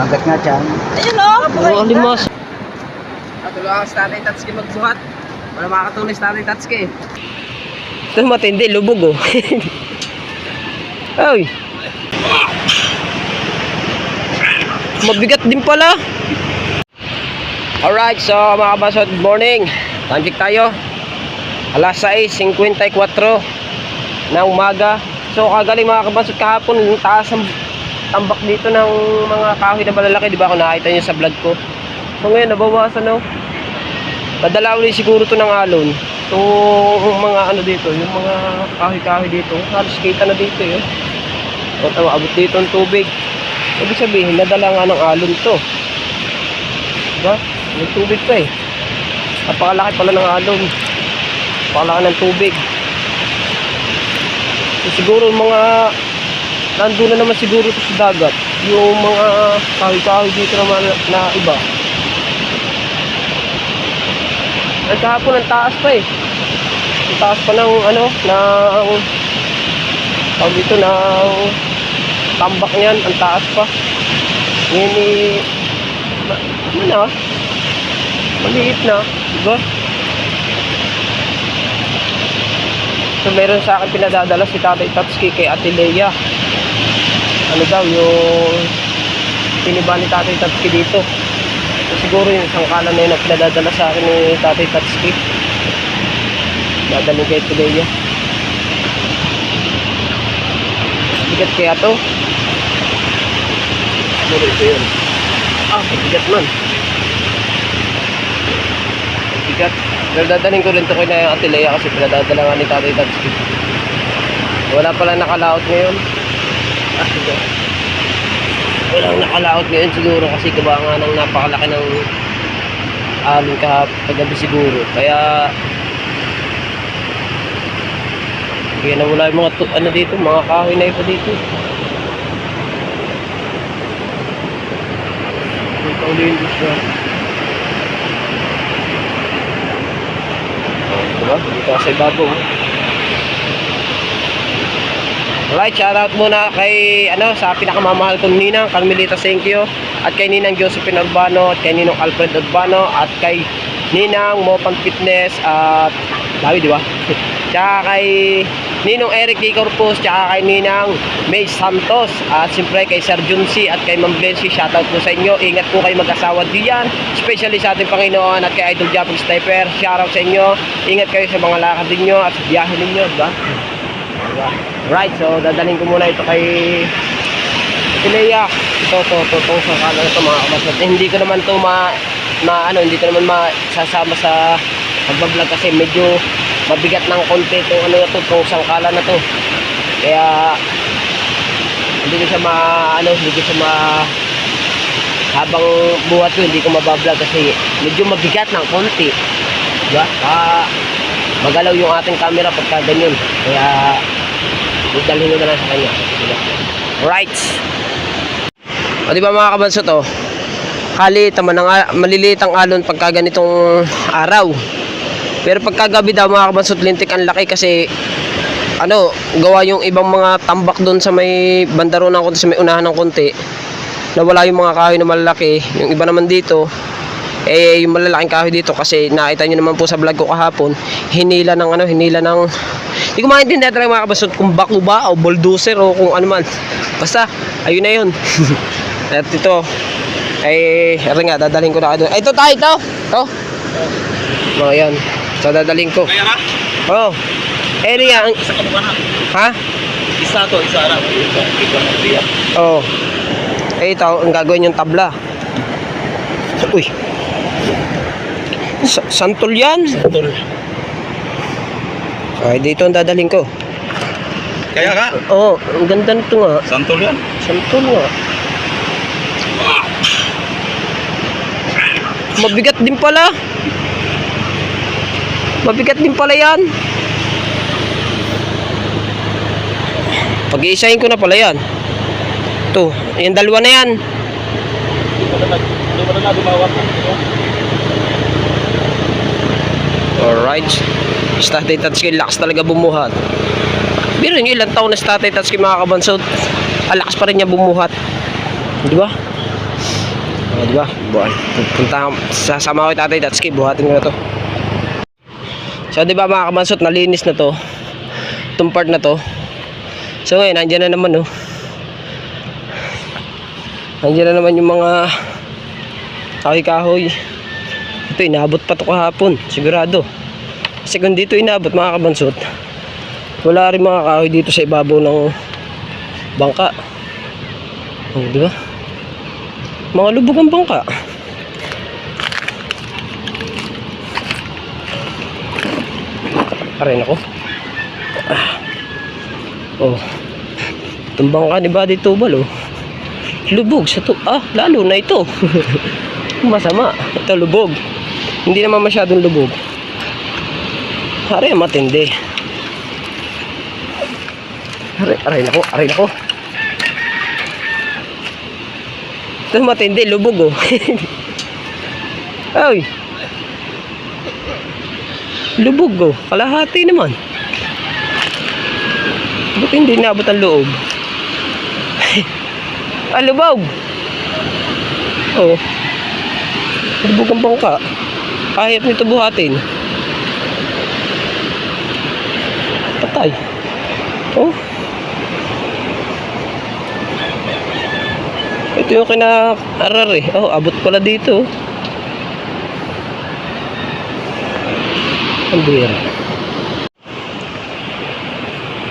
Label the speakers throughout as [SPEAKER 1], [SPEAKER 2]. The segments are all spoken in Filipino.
[SPEAKER 1] Magat nga dyan.
[SPEAKER 2] Ayun o!
[SPEAKER 3] Ang alimas.
[SPEAKER 2] Natulungan si Tatay Tatsuki magbuhat. Wala makakatuloy si Tatay Tatsuki.
[SPEAKER 3] Ito matindi, lubog oh. Ay. Mabigat din pala. Alright, so mga kabasot, good morning. Time check tayo. Alas 6:54 na umaga. So kagaling mga kabasot kahapon, yung taas ang tambak dito ng mga kahoy na malalaki, di ba? Kung nakita nyo sa vlog ko. So ngayon nabawasan no. Padala ulit siguro to ng alon. So mga ano dito, yung mga kahoy-kahoy dito, halos kita na dito yun. O tawa, abot dito ang tubig. Ibig sabihin, nadala nga ng alon to. Diba? May tubig pa eh. Napakalaki pala ng alon. Napakalaki ng tubig. So, siguro mga nandun na naman siguro ito sa dagat. Yung mga kahoy-kahoy dito naman na iba. At kahapon ang taas pa eh. Ang taas pa ng ano, ng tawag dito ng tambak niyan, ang taas pa. Ngayon eh, ano na, maliit na, diba? So meron sa akin pinadadala si Tatay Tatsuki kay Ate Leia. Ano daw, yung tiniba ni Tatay Tatsuki dito. So siguro yung sangkalan na yun ang pinadadala sa akin ni Tatay Tatsuki. Dadalhin kay Ate Leia. Bigat kaya to? Ano ito yun? Bigat man. Bigat. Pero dadalhin ko rin ito kay na Ate Leia kasi pinadadala nga ni Tatay Tatsuki. Wala pala nakalaot ngayon. Walang nakalaot ngayon siguro kasi gawa nga ng napakalaki ng alon kagabi siguro. Kaya nawala yung mga ano dito, mga kahoy na iba dito. Ito ulit yung siya. Diba? Dito sa ibabaw. Alright, shoutout muna kay sa pinakamamahal kong ninang Carmelita Senkyo, at kay ninang Josephine Urbano, at kay ninang Alfred Urbano, at kay ninang Mopan Fitness, at Dawi, di ba? Tsaka kay ninong Eric D. Corpus, tsaka kay ninang May Santos, at siyempre kay Sir Junsi at kay Ma'am Blency. Shoutout po sa inyo. Ingat po kayo mag-asawa diyan, especially sa ating Panginoon, at kay Idol Japong Sniper. Shoutout sa inyo. Ingat kayo sa mga lakad ninyo at sa biyahe ninyo, di ba? Right, so dadalhin ko muna ito kay Leia. Ito sa kanan ito mga kabasot. Hindi ko naman ito hindi ko naman masasama sa pagbablog kasi medyo mabigat ng konti itong itong sangkala na to. Kaya hindi ko siya habang buhat ko hindi ko mabablog kasi medyo mabigat ng konti. Diba? Magalaw yung ating camera pagka ganyan. Kaya dalhin mo na lang sa kanya. Right. O diba mga kabansot maliliit ang alon pagka ganitong araw. Pero pagkagabi daw mga kabansot, lintik ang laki kasi gawa yung ibang mga tambak doon sa may bandaro ng konti, sa may unahan ng konti. Nawala yung mga kahoy na malalaki. Yung iba naman dito yung malalaking kahoy dito kasi nakita nyo naman po sa vlog ko kahapon, hinila ng hindi ko maintindihan talaga mga kabasot kung bako ba o bulldozer o kung ano man. Basta ayun na yun. At ito nga dadalhin ko na doon. Ito tayo ito mga yan, so dadalhin ko.
[SPEAKER 2] Kaya nga?
[SPEAKER 3] Oo. Area
[SPEAKER 2] Isa ka buwan na.
[SPEAKER 3] ha?
[SPEAKER 2] Isa ara.
[SPEAKER 3] Oo. Ito ang gagawin yung tabla. Uy, santol yan.
[SPEAKER 2] Santol.
[SPEAKER 3] Ay, dito ang dadalhin ko.
[SPEAKER 2] Kaya nga?
[SPEAKER 3] Oo, ang ganda nito nga.
[SPEAKER 2] Santol yan.
[SPEAKER 3] Santol nga. Mabigat din pala. Mabigat din pala yan. Pag-iisahin ko na pala yan. Ito, yung dalawa na yan.
[SPEAKER 2] Hindi mo na dumawak.
[SPEAKER 3] Alright. Si Tatay Tatsuki lakas talaga bumuhat. Biro nyo ilang taon na si Tatay Tatsuki mga kabansot, lakas pa rin niya bumuhat. Di ba? Diba? Buwan. Sasama ko kay Tatay Tatsuki, buhatin ko na to. So diba mga kabansot, nalinis na to. Itong part na to. So ngayon, nandiyan na naman oh. Nandiyan na naman yung mga kahoy-kahoy. Ito, inabot pa to kahapon, sigurado. Kasi kung dito inabot mga kabansot, wala rin mga kahoy dito sa ibabaw ng bangka. Oh, diba? Mga lubog ang bangka. Aray nako. Oh. Itong bangka ni Buddy Tubal oh. Lubog sa to. Lalo na ito. Masama. Ito lubog. Hindi naman masyadong lubog. Aray matindi. Aray nako. Aray nako. Ito matindi, lubog oh. Ay. Lubog oh. Kalahati naman. Buti hindi naabot ang loob. Lubog. Oh. Lubog ang bangka. Kahit nito buhatin. Patay. Oh. Ito yung kina-arar eh. Oh, abot pala dito. Ang bira.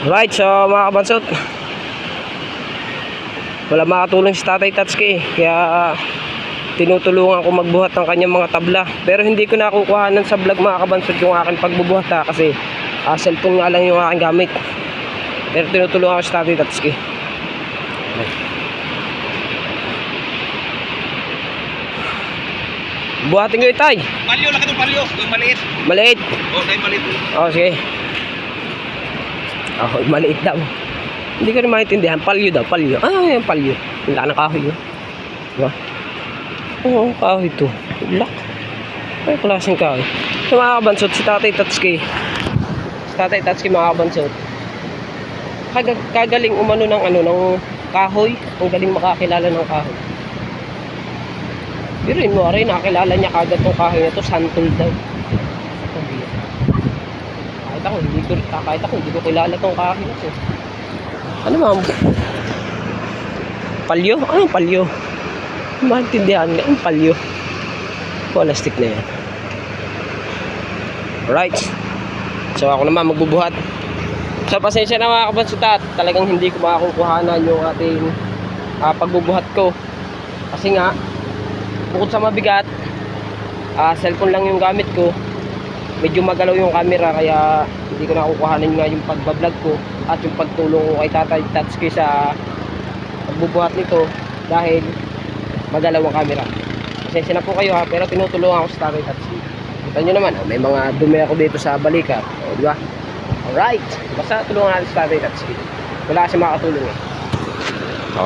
[SPEAKER 3] Right, so mga kabansot, wala makatulong si Tatay Tatsuki. Kaya tinutulungan ko magbuhat ng kanyang mga tabla. Pero hindi ko nakukuhanan sa vlog mga kabansot yung aking pagbubuhat kasi cellphone nga lang yung aking gamit. Pero tinutulungan ko si Tatay Tatsuki. Buhatin ko itay.
[SPEAKER 2] Palyo, laki itong palyo. Yung maliit.
[SPEAKER 3] Maliit.
[SPEAKER 2] Okay, maliit.
[SPEAKER 3] Sige. Maliit daw. Hindi ko rin maintindihan. Palyo daw, palyo. Yung palyo. Yung laki ng kahoy yun. Diba? Oo, kahoy ito. Lak. Ay, klaseng kahoy. So mga kabansot, si Tatay Tatsuki. Si Tatay Tatsuki mga kabansot. Kagaling umano ng kahoy. Ang galing makakilala ng kahoy. Biruin mo rin, nakakilala niya kagad tong kahoy na to, santol daw. Kahit ako, hindi ko kilala tong kahoy na to. Ano ma'am? Palyo? Anong palyo? Maintindihan nga, ang palyo. Plastic na yan. Alright. So ako naman magbubuhat. So pasensya na mga kabansutat, talagang hindi ko makakukuhanan yung ating pagbubuhat ko. Kasi nga, bukod sa mabigat, cellphone lang yung gamit ko. Medyo magalaw yung camera kaya hindi ko nakukuhanan nga yung pagbablog ko at yung pagtulong ko kay Tatay Tatsuki sa pagbubuhat nito dahil magalaw ang camera. Pasensya na po kayo pero tinutulungan ako sa Tatay Tatsuki. Kita nyo naman, may mga dumi ako dito sa balikat. Di ba? Alright, basta tulungan natin sa Tatay Tatsuki. Wala kasi makatulong eh.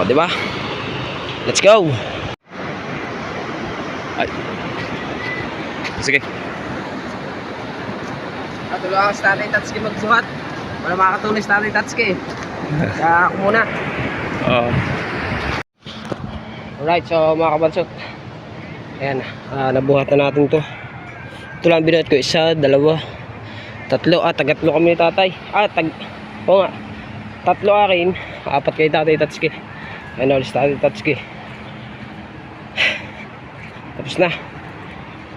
[SPEAKER 3] Di ba? Let's go! Ay. Sige.
[SPEAKER 2] Tulungan ako sa Tatay Tatsuki magsuhat. Wala makakatulong sa Tatay Tatsuki. Kaya ako muna. Alright, so mga kabansot. Ayan, nabuhat na natin to. Ito lang binuhat ko, 1, 2, 3. Tagatlo kami ni Tatay. Oo nga. 3 akin, 4 kay Tatay Tatsuki. Ayan ulit sa Tatay Tatsuki. Tapos na.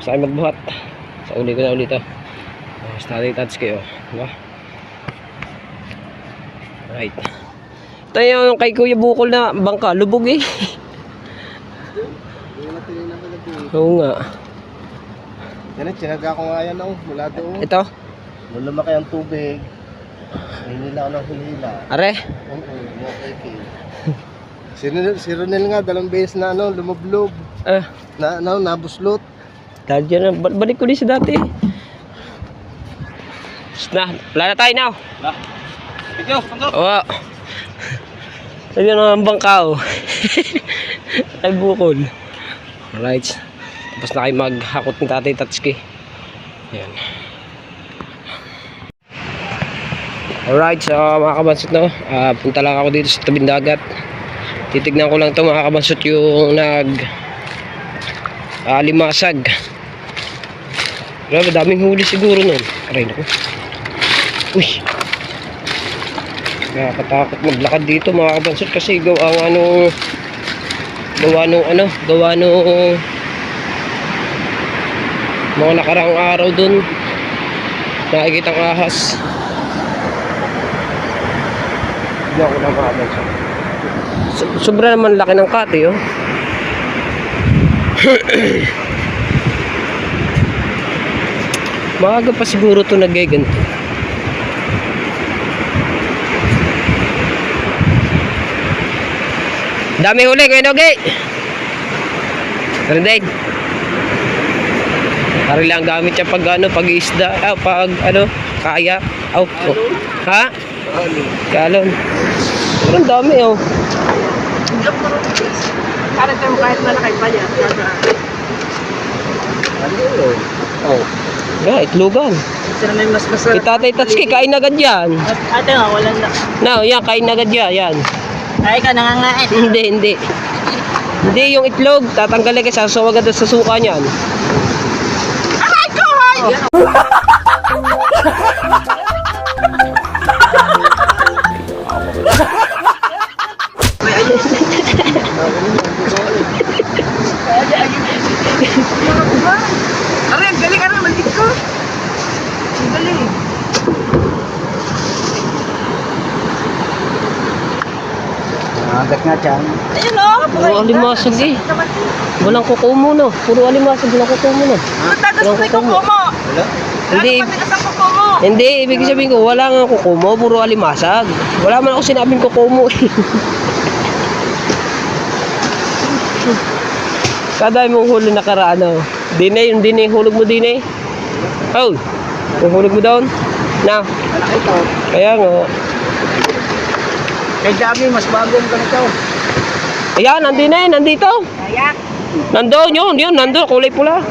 [SPEAKER 2] Sa akin magbuhat. Sa uli ko na ulit ito. Sa Tatay Tatsuki diba? Right. Ito yung kay Kuya Bukol na bangka. Lubog eh. Oo nga.
[SPEAKER 1] Yan, tinaga ko nga yan mula doon.
[SPEAKER 3] Ito?
[SPEAKER 1] Nung lumaki ang tubig, hinila ako ng hinila.
[SPEAKER 3] Are?
[SPEAKER 1] Oo, okay. Si Ronel nga, 2 beses na lumublob. Nabuslot.
[SPEAKER 3] Dahil dyan, balik ko din sa dati. Wala na tayo now.
[SPEAKER 2] Ikaw, pangko.
[SPEAKER 3] Oo. Sabi ang bangka Ay Bukol. Alright. Tapos na kayo maghakot ni Tatay Tatsuki. Ayan. Alright, so mga kabansot punta lang ako dito sa tabing dagat. Titignan ko lang to mga kabansot yung
[SPEAKER 2] alimasag. Grabe, daming huli siguro nun. Aray naku. Uy. Nakakatakot maglakad dito mga kabansot kasi gawa nung mga nakaraang araw dun nakikitang ahas. Hindi ako na mga kabansot. Sobra naman laki ng kati, oh. Maaga pa siguro ito nagaganto. Dami huli, Kuya Nogi. Renday. Pari lang gamit siya pag pag-isda, pag kaya. Ha? Galon. Pero ang dami, oh.
[SPEAKER 3] Para tayo kahit malaki pa yan.
[SPEAKER 2] Oh. Yeah, itlogan.
[SPEAKER 3] Sila na yung mas masarap.
[SPEAKER 2] Itatay Tatsuki, kain agad yan.
[SPEAKER 3] Ate nga, walang na.
[SPEAKER 2] No, yan, kain agad yan.
[SPEAKER 3] Ay ka, nangangain.
[SPEAKER 2] Hindi. Hindi yung itlog, tatanggalin ka, sasaw agad sa suka niyan.
[SPEAKER 3] Aray ko! Aray, galing ano, maldit ko. Galing.
[SPEAKER 1] Agat nga dyan.
[SPEAKER 3] Ayun o.
[SPEAKER 2] Puro alimasag eh. Walang kukumo no. Puro alimasag, walang kukumo no.
[SPEAKER 3] Matagas mo yung kuko mo.
[SPEAKER 1] Wala?
[SPEAKER 2] Hindi,
[SPEAKER 3] Matagas ang kuko mo.
[SPEAKER 2] hindi, ibig sabihin ko, wala nga kukumo, puro alimasag. Wala man ako sinabing kukumo eh. Kada mong huli nakaraan oh. Dine, yung dine, hulog mo dine. Oh, yung hulog mo doon. Na,
[SPEAKER 1] Malaki ito.
[SPEAKER 2] kaya nga.
[SPEAKER 1] Kay dami, mas bagong ganito.
[SPEAKER 2] Ayan, nandito.
[SPEAKER 3] Ayak.
[SPEAKER 2] Nandoon yun, nandoon, kulay pula.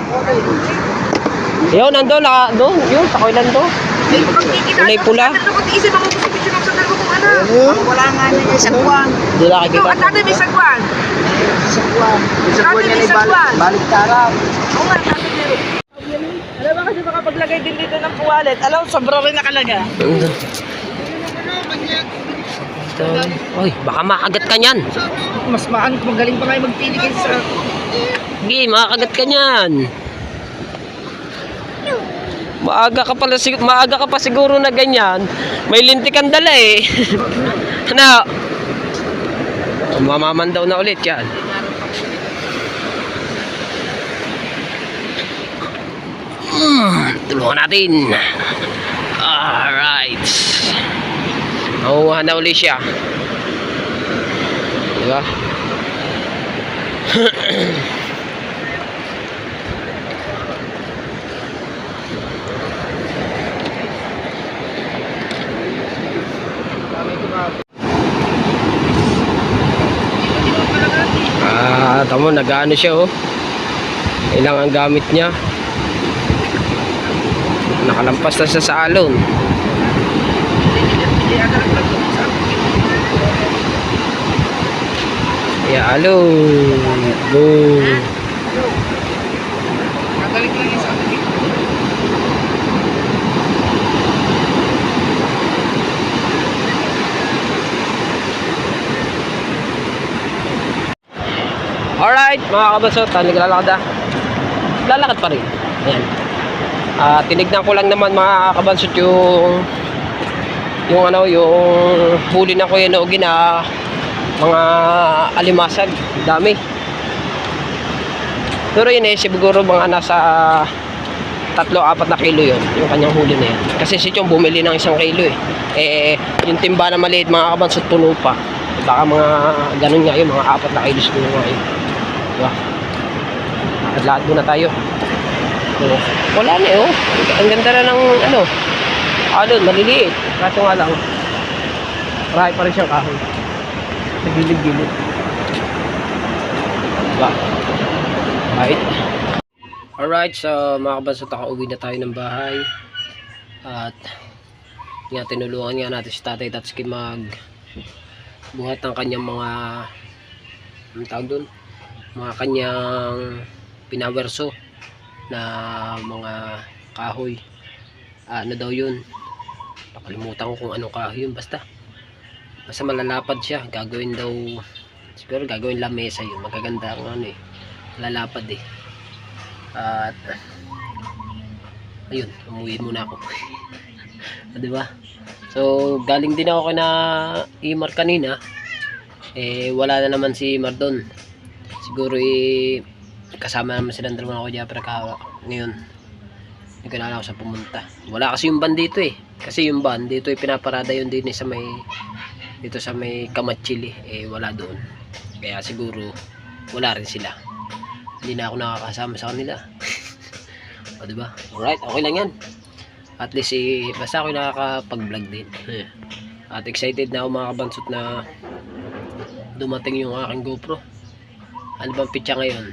[SPEAKER 2] Yun, nandoon, doon, yun, sa koilan to.
[SPEAKER 3] Ay, pagkikita.
[SPEAKER 2] Kulay pula.
[SPEAKER 3] Ano ko tiisin ako gusto picture ng sandal ko kung ano. Wala nga na yung sagwan.
[SPEAKER 2] Hindi
[SPEAKER 3] Ito,
[SPEAKER 2] nakikita.
[SPEAKER 3] at tatay may sagwan.
[SPEAKER 1] Isagwan. Isagwan
[SPEAKER 3] Dati
[SPEAKER 1] yan
[SPEAKER 3] may
[SPEAKER 1] ay
[SPEAKER 3] sagwan.
[SPEAKER 1] balik tarap.
[SPEAKER 3] Oo nga, tatay meron. Alam mo kasi makapaglagay din dito ng wallet. Alam, sobra rin nakalaga.
[SPEAKER 2] Oy, baka makagat ka niyan.
[SPEAKER 3] Mas magaling pa kayo magpili kayo sa...
[SPEAKER 2] Hindi, makagat ka niyan. Maaga ka pa siguro na ganyan. May lintik ang dala eh. Ano? Mamamandaw na ulit yan. Tulungan natin. Alright. Makuha na ulit siya. Diba? Tamo, nag-ano siya oh. Ilang ang gamit niya. Nakalampas na siya sa alon. Yeah, alon. Boom.
[SPEAKER 3] Magaling lang yung sa akin.
[SPEAKER 2] Alright, mga kabasot, naglalakad ah. Lalakad pa rin. Ayan. Tinignan ko lang naman mga kabansot yung huli na Kuya Nogi na mga alimasag. Dami. Pero yun eh, siguro mga nasa 3-4 na kilo yun, yung kanyang huli na yun. Kasi si Chong bumili ng 1 kilo eh. Yung timba na maliit mga kabansot puno pa. Baka mga ganun nga yun, mga 4 na kilo siguro nga yun. Diba? Lahat muna tayo. So, wala na eh, oh. Ang ganda na ng alon, maliliit. Kaso nga lang, marami pa rin siyang kahoy. Sa gilid-gilid. Diba? Right? Alright, so mga kabansot, nakauwi na tayo ng bahay. At tinulungan nga natin si Tatay Tatsuki buhat ng kanyang mga, anong tawag doon? Mga kanyang pinawerso na mga kahoy. Ano daw yun, nakalimutan ko kung anong kahoy yun, basta malalapad siya, gagawin daw, siguro gagawin lamesa yun, magaganda ang ano eh, lalapad eh. At ayun, umuwi muna ako. Diba? So galing din ako na Imar kanina, wala na naman si Imar doon, siguro kasama naman silang dalawa ako dyan, pero ngayon hindi ko na alam sa pumunta. Wala kasi yung van dito kasi yung van dito pinaparada yun din sa may dito sa may Kamachili, wala doon, kaya siguro wala rin sila, hindi na ako nakakasama sa kanila. O diba? Alright, okay lang yan, at least basta ako nakakapag vlog din. At excited na ako mga kabansot na dumating yung aking GoPro. Ano bang pitsa ngayon?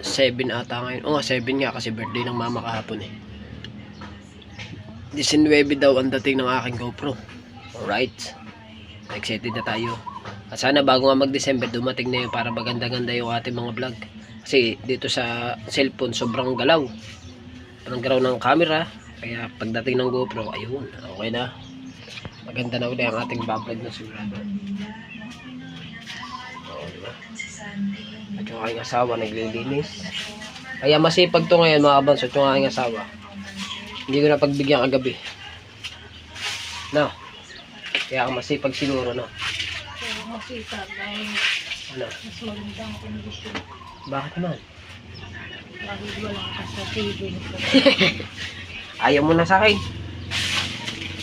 [SPEAKER 2] 7 ata ngayon. Oo, 7 nga kasi birthday ng mama kahapon 19 daw ang dating ng aking GoPro. Alright, excited na tayo. At sana bago nga mag-December dumating na yun para maganda-ganda yung ating mga vlog. Kasi dito sa cellphone sobrang galaw. Parang galaw ng camera. Kaya pagdating ng GoPro, ayun, okay na. Maganda na ulit ang ating bablog na sigurado. At yung aking asawa naglilinis. Kaya masipag to ngayon mga kabansot, yung aking asawa. Hindi ko na pagbigyan kagabi. No? Kaya ako masipag siguro, no?
[SPEAKER 4] Kaya masipag dahil
[SPEAKER 2] Ano?
[SPEAKER 4] mas magandang kondisyon.
[SPEAKER 2] Bakit naman?
[SPEAKER 4] Lagi wala ka sa TV.
[SPEAKER 2] Ayaw mo na sa akin.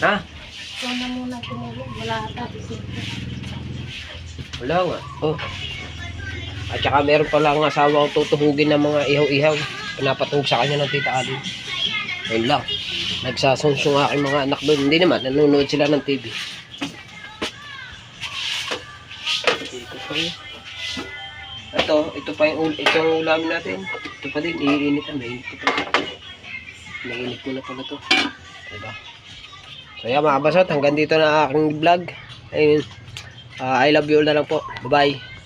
[SPEAKER 2] Ha?
[SPEAKER 4] Ikaw na muna tumulog. Wala ata isip.
[SPEAKER 2] Wala nga. Oh. At saka meron pala ang asawa ko tutuhugin ng mga ihaw-ihaw. Pinapatuhog sa kanya ng Tita Alin. Ayun lang. Nagsasunsong aking mga anak doon. Hindi naman. Nanonood sila ng TV. Ito pa yun. Ito pa yung ulamin natin. Ito pa din. Iinit na. Mainit ko na pala to. Diba? So yan mga kabasot. Hanggang dito na aking vlog. Ayun. I love you all na lang po. Bye-bye.